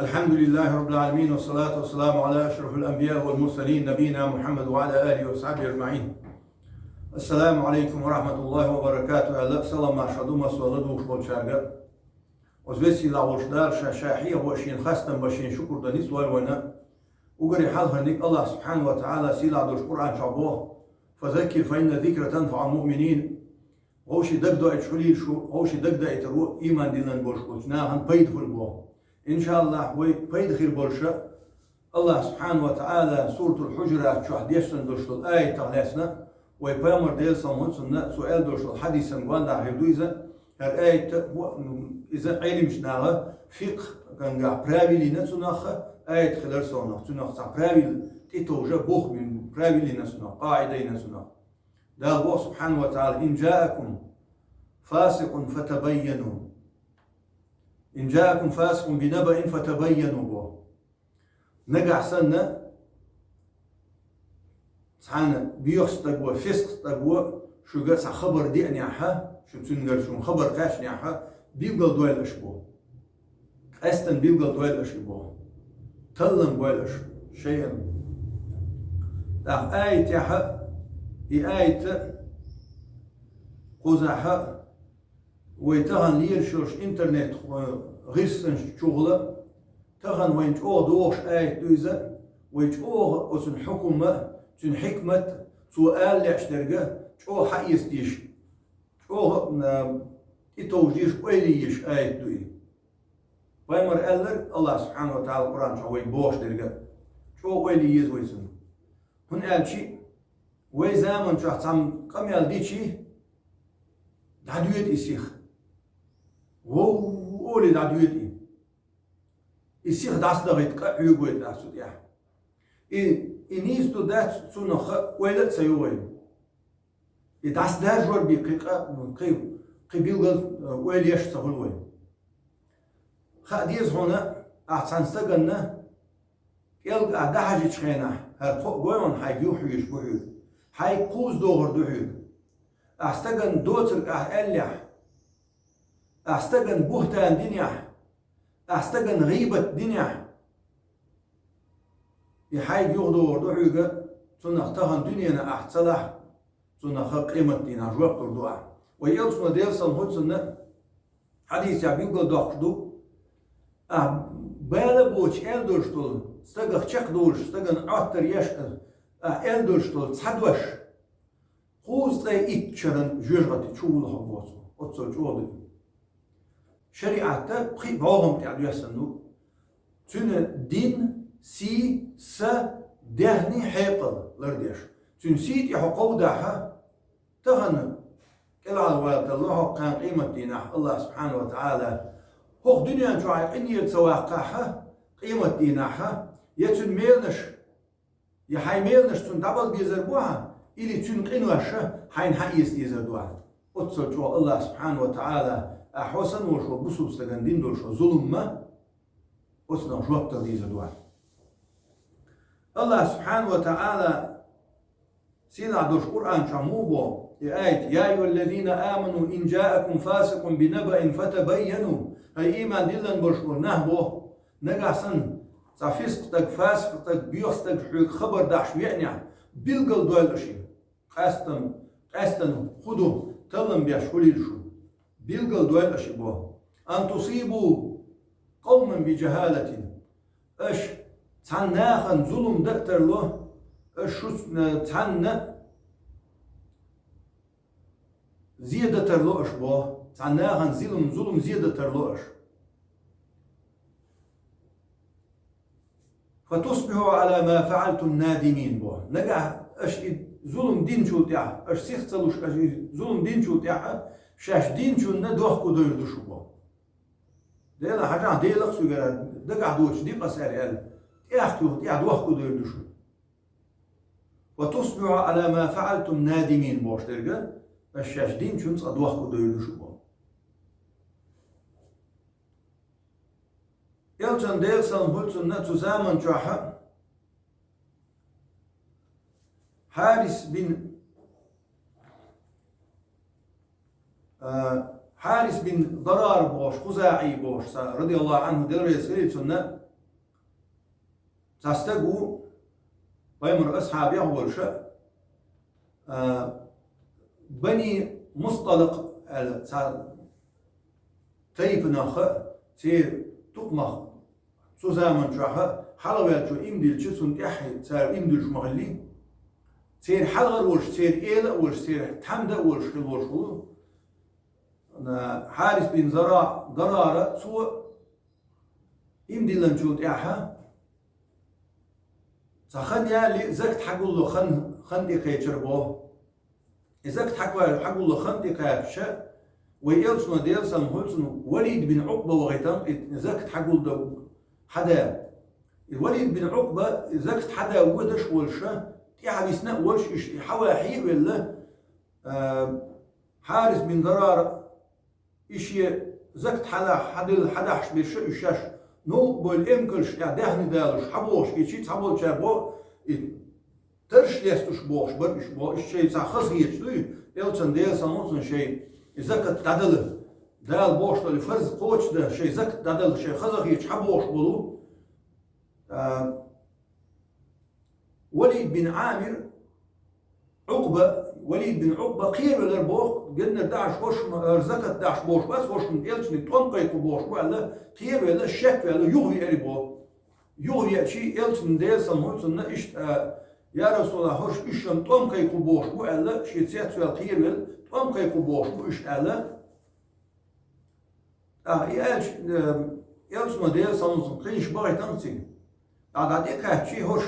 الحمد لله رب العالمين، والصلاة والسلام على أشرف الأنبياء والمرسلين نبينا محمد وعلى آله وصحبه أجمعين. السلام عليكم ورحمة الله وبركاته. الله سلام مشهدو مسولد وشبول شارجة وزبسي لاوشدار شاشاحية وشين خاستم بشين شكر دنيس والونا وقري حال هنيك الله سبحانه وتعالى سيلا دوش قرآن شعبوه فذكر فإن ذكر تنفع المؤمنين. وشي دقدو اتشوليل شو وشي دقدو اترو إيمان دينن بوش قلتنا هن بيد فلبوه إن شاء الله ويد خير برشا. الله سبحانه وتعالى سورة الحجرات شو حديثنا دوشل الآية تغلسنا ويبامر ديل سمون سنة سؤال دوشل حديثا قواندا هيدويزا الآية إذا علم شناغا فقه كان قاع براوي لنسناخ آية خلال سناخ سناخ سا براوي تيتوجا بوخ من براوي لنسناخ قاعدة لنسناخ دا الله سبحانه وتعالى إن جاءكم فاسق فتبينوا إن جاءكم فاسق بنبأ فتبينوا بو نقع سنة سحانا بيوخس تقوى فسق تقوى شو قرس خبر دي أنياحا شو تنقل شو خبر كاش نياحا بيبقى دوال أشبو أستن بيبقى دوال أشبو تلم بوالش شيئا آية ياحا آية قزاحا ويتغن ليرشوش انترنت غيرسن شغلة تغن وين تقوه دوش آية دوزة ويتقوه وسن حكومة سن حكمة سؤال لعشترقة تقوه حقيس ديش تقوه إتوجيش ويليش آية دوي ويمر ألر الله سبحانه وتعالى القرآن شوي بوش درقة تقوه ويليز ويسن هن قال شي ويزامن شو حتسام قم يالدي شي دعدويت إسيخ وولي دعدويت إسيخ داس دغيت قعيوغويت داسو ديا إنيستو دات سنخ ويلت سيوي داس داجور بقيقة قبيل ويليش سهلوي خاديز هنا أحسن استغنى يلقى دحاجي تشخينا هرطوق قويون حيجيو حيش بحيو حي قوز دوغر دوحيو أستغن دوتر أهليح أستغن بوهتان دنيا أستغن غيبة دنيا يحاي يغدور دوحيو سنخ تهن دنيا أحتصلح سنخ قيمة دينا جواب تردوع ويلسنا ديلسن هدسن حديث يعبيقل دوخدو بالا بوش إلدوشتول استغخ چق دوش استغن عطر يشقل إلدوشتول تصدوش خوز تاي إتشرن جوجغتي تشولها بوصو أتصل جوابي شريعة بخي باهم تعدو يسنو تون دين سي س دهني حيقل لرديش تون سيت يحقو داها تغنى كلا على والد الله كان قيمة دينه الله سبحانه وتعالى هو دنيا جوعي إن يتسواقعها قيمة دينها يتون ميلنش يحي ميلنش تون دبل بيزربوها إلي تون قنوشة حين حقيس ديزردوها أتصل جو الله سبحانه وتعالى أحوسن وشو بسوب سجندين دولشو ظلم ما أصنع جواب تديزردوها الله سبحانه وتعالى سيلا دوش قرآن شموبو آية يا أيها الذين آمنوا إن جاءكم فاسق بنبأ فتبينوا هاي إيمان دلن برشور نهبو نقاسن صافيسق تك فاسق تك بيوس تك حيك خبر داش يعني بيلقل دوال أشي قاستن خدو تلن بياش خليل شو بيلقل دوال أشي بو أن تصيبوا قوما بجهالة أش تعناخن ظلم دكتر له أش شو تعنى زيادة ترلوش بو تعناخن ظلم زيادة ترلوش فتصبحوا على ما فعلتم نادمين بو نجح اش ظلم دين شو تاع اش سيختلوش اش ظلم دين شو تاع شاش دين شو ندوخ كدير دشو بو ديلا حاجه ديلا خصو دقع دوش دي قصار قال اختو تاع دوخ كدير دشو وتصبحوا على ما فعلتم نادمين بوش ترجع الشاش دين شو نصدوخ كدير دشو بو يلتن ديلسن هلتن نتزامن جاحا حارس بن ضرار بوش خزاعي بوش رضي الله عنه دير يسير سنة تستجو بيمر أصحابي أول شيء بني مصطلق تيب نخ تير تقمخ سوزامن شاها حلوة شو إمدل شسون تحي تار إمدل شو مغلي تير حلغر وش تير إيل وش تير تحمد وش كل وش حارس بن زراع قرارة سوى إمدل لنشو تحها سخن يا لي زكت حقول له خن دقيقة بوه زكت حقول له خن دقيقة ويلسنا ديلسن هولسن وليد بن عقبة وغيتم زكت حقول له حدا الوليد بن عقبة زكت حدا ودش ولشة تيحب يسنق ولش حواحي ولا حارس بن ضرار إشي زكت حدا حش بالشاش نو بالإمكلش دهن دالش حبوش كيشيت حبول شابو ترش ليستوش بوش برش بو الشيء سخص يجتوي يلتن ديل سموتن شيء زكت دادل دال بوش اللي فرز قوتش ده شيء زكت دادل شيء خزق يج حبوش بلو وليد بن عامر عقبة وليد بن عقبة قير ولا بوش قلنا داعش وش زكت داعش بوش بس وش من يلتن تونقي بوش ولا قير ولا الشك ولا يغوي أريبو يغوي شيء يلتن ديل سموتن نقش يا رسول الله هوش إشم تونقي بوش ولا شيء تسيت ولا قير ولا تونقي بوش وش ألا يلتن ديل سموتن قيش باي تنسي عادي كهتشي هوش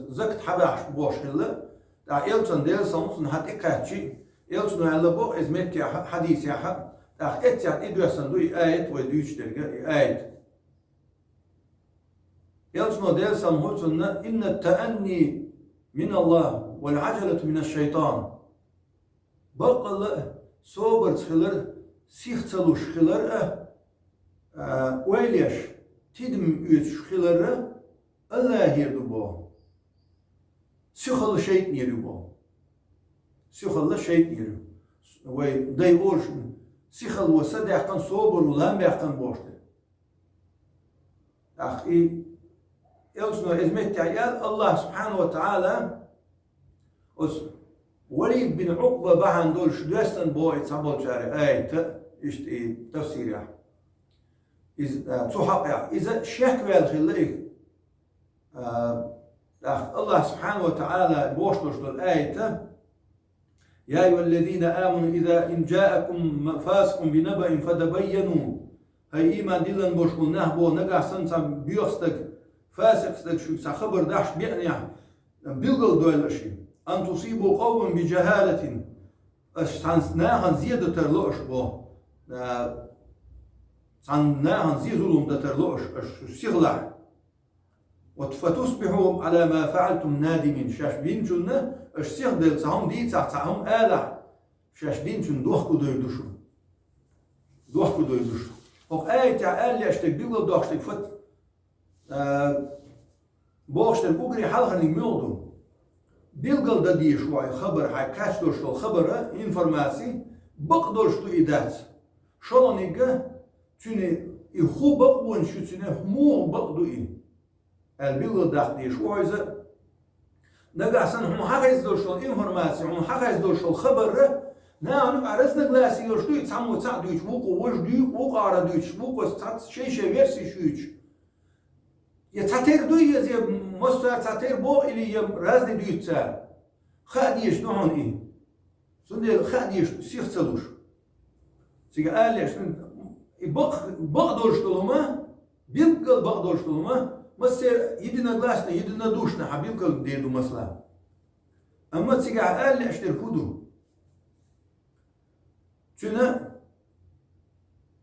زكت حباش بوش هلا يلتن ديل سموتن هاتي كهتشي يلتن على بو إزمت يا حديث يا حق إتيات إدرسن دوي آية ودويش درجة آية يلتن ديل سموتن إن التأني من الله والعجلة من الشيطان بقى صوبر خلر سيخ تلوش خلر ويليش تدم يش خلر الله يردبو سيخل شيء يردبو سيخل شيء يردبو وي دايورش سيخل وسد يحقن صوبر ولام يحقن بوشت أخي يلسنا إزمت عيال الله سبحانه وتعالى وليد بن عقبة بحن دول شدوستن بو يتصبل شارع آية إشت تفسير إذا شك والخليك الله سبحانه وتعالى بوشتوش دول آية يا أيها الذين آمنوا إذا إن جاءكم فاسق بنبأ فتبينوا هاي إيمان دلن بوشكل نهبو نقع سنسا بيوستك فاسق شو خبر داش بيعني بيلقل دول أشي أن تصيبوا قوما بجهالة سناهن زيادة ترلوش بو سناهن زيزلهم ترلوش سيغلع وتصبحوا على ما فعلتم نادمين شاش بينجلنا السيغ ديل سهم دي تحتهم آلع شاش بينجل دوحكو دويدوشو دوحكو دويدوشو وق آية تعال لي أشتك بيلقل دوحشتك فت بوشتر بوغري حلقة نميلدو بيلقل دا دي شوي خبر هاي كاش دورشتو الخبر انفرماسي بقدرشتو إدات شلون إيجا توني إخو بقوان شو توني همو بقدو إيه البيلقل داخل دي شوي زا نقع سن هم حقيز دورشتو الانفرماسي هم حقيز دورشتو الخبر نعم عرسنا غلاسي يرشتو يتسامو تساعدو يتبوكو وش ديوك وقع عردو يتبوكو شي ويرسي شويش يتعتير دوي زي مستر تعتير بو اللي رازني دوي تسار خاديش نوعن إيه سندل خاديش سيخ تلوش سيجا قال ليش بقدرش تلوما بيبقى بقدرش تلوما مسير يدنا غلاسنا يدنا دوشنا حبيبقى ديدو مثلا أما سيجا قال ليش تركودو شنا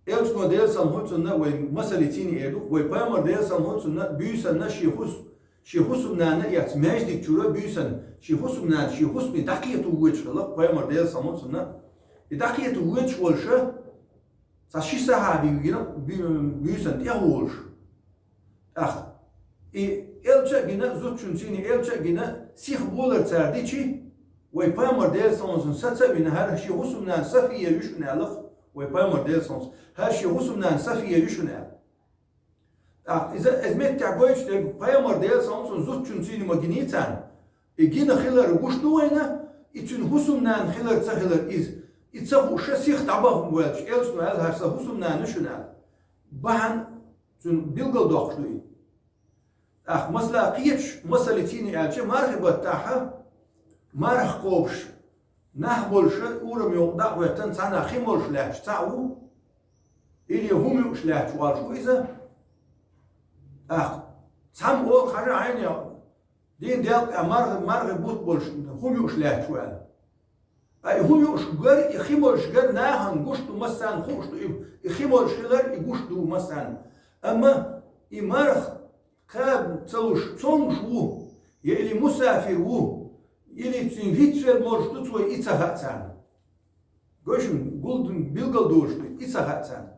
Elçma değilsen hoçunna ve meselesini eduk ve peygamber değilsen hoçunna büyüsen şihusum nane yat mecdik çura büyüsen şihusum nane şihusmi dakiyetu veçla peygamber değilsen hoçunna dakiyetu veç volşa sa şi sahabi büyüsen ya volş elçe gine zutçunsini elçe gine sih bolar çardiçi ve peygamber değilsen hoçun satsabine her şihusum nane safiye yüşnalık ويبامر ديلسونس هالشي غسمنا نسافية يشنا إذا أزمت تعقويش بيامر ديال سامسون زوج تنسيني مجنيتان يجينا خلر وش دوينا يتن حسم نان خلر تخلر يتسخو شسيخ تعبهم ويلش إلش نوال هرسا حسم نان نشنال بحن تن بيلقل دوخشوي مثلا قيتش مسألة تيني ألشي مرحبا تاعها مرح قوبش نحبولش أورم يوقدع ويتن تانا خيمولش لاش تاعو إلي هم يوش لاش والشو إذا تام أول خارج عيني دين ديال مرغ بوت بولش هم يوش لاش وال أي هم يوش غير يخيمولش غير ناهن قشتو مثلا خوشتو يخيمولش غير يقشتو مثلا أما يمرخ كاب تلوش تونشو يلي مسافر وو يلي تين فيتشل مولش تتوي إتساهاتان قوشن قولدن بيلقل دوشتو إتساهاتان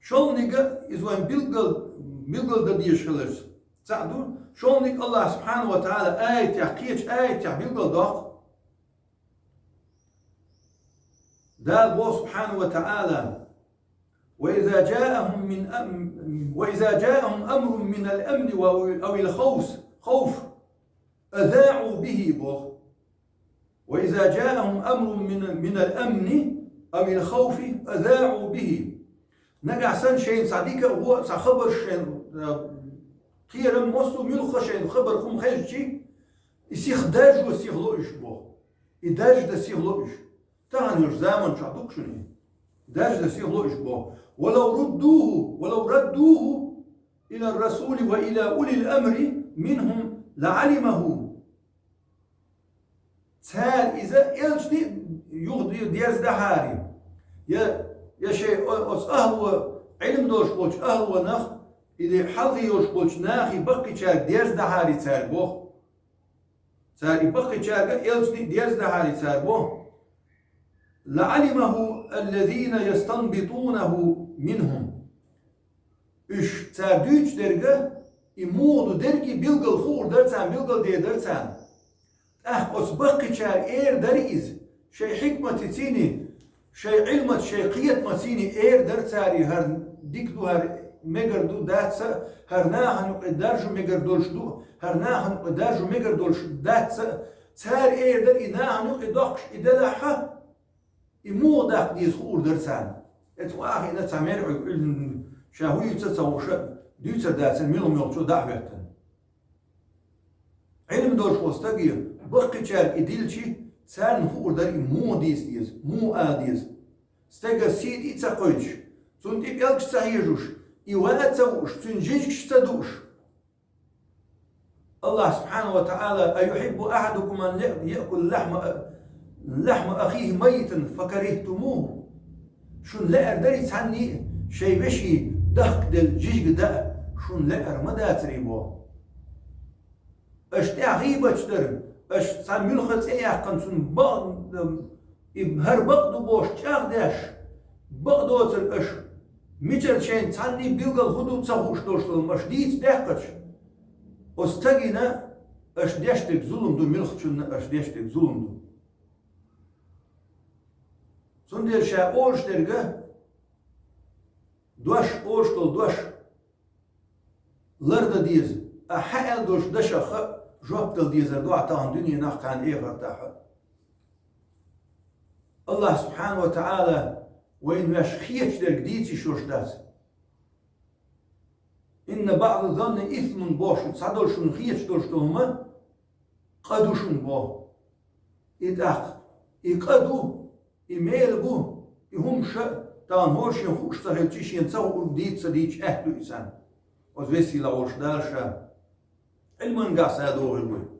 شولنيك إزوان بيلقل دا ديشخلرز تعدو شولنيك الله سبحانه وتعالى آية يحكيش آية بيلقل دوخ دال بو سبحانه وتعالى وإذا جاءهم أمر من الأمن أو الخوف أذاعوا به بو وإذا جاءهم أمر من الأمن أو الخوف أذاعوا به نجع سن شيء صديقه هو خبر شيء خير مصو ملخ شيء خبر خم خيجي يسيخ داج وسيخ لوش بو يداج ده سيخ لوش تاني زمان شعبك شنو داج ده سيخ لوش بو ولو ردوه إلى الرسول وإلى أولي الأمر منهم لعلمه تال إذا إلشني يغضي دياز دهاري يا شيء أهو علم دوش بوش أهو نخ إذا حلقي يوش بوش ناخي بقي شاك دياز دهاري تال بوه تال بقي شاك إلشني دياز دهاري تال بوه لعلمه الذين يستنبطونه منهم إش تابدوش درجة يمودو درجي بيلقل خور درتان بيلقل دي درتان أصبقي شاك دريز شيء حكمة تيني شيء علمت شيء قيت متيني درتاري هر ديكدو هر مجردو داتسا هر ناهن قدرجو مجردولش دو هر ناهن قدرجو مجردولش داتسا تار در ناهن قدقش إدلحة يمو داق ديز خور درتان اتو آخي نتعمير شاهوي تتوش ديوتا داتن ميلو ميوتو دعوتن علم دوش وستاقي بقي شارك إدلشي سان خور در مو ديز مو آديز ستاقا سيد إتساقويش تون تيب يلقش تهيجوش إيوالا تاوش تنجيجش تدوش الله سبحانه وتعالى أيحب أحدكم أن يأكل لحم أخيه ميتا فكرهتموه شون لا أردري تعني شي بشي دخك دل جيجك دا شون لا أرمدا تريبوه أشتاع غيبة تدرم أش سان ملخت إياقن سن هر بقدو بوش تاغداش بقدو تر أش ميتر شين تعني بيلغل خدو تساقوش دوشتل مش ديت داقش استغينا أش داشتك ظلم دو ملخت شن أش داشتك ظلم دو سن دير شا أوش درجة دوش أوشتل دوش لرد ديز أحيال دوش دشا جوابتل ديزر دو عطاهم دنيا ناقان إيه غرتاحة الله سبحانه وتعالى وإن مش خيتش در جديتي شوش داز إن بعض الظن إثم بوش تصدر شون خيتش دورش دوهما قدو شون بو إداق إقدو إميل بو إهم شا تان هوش ينخوش تغيل تيش ينسو ديت سديش أهدو إسان وزويسي لغوش دارشا علمان قاس هادو غلوي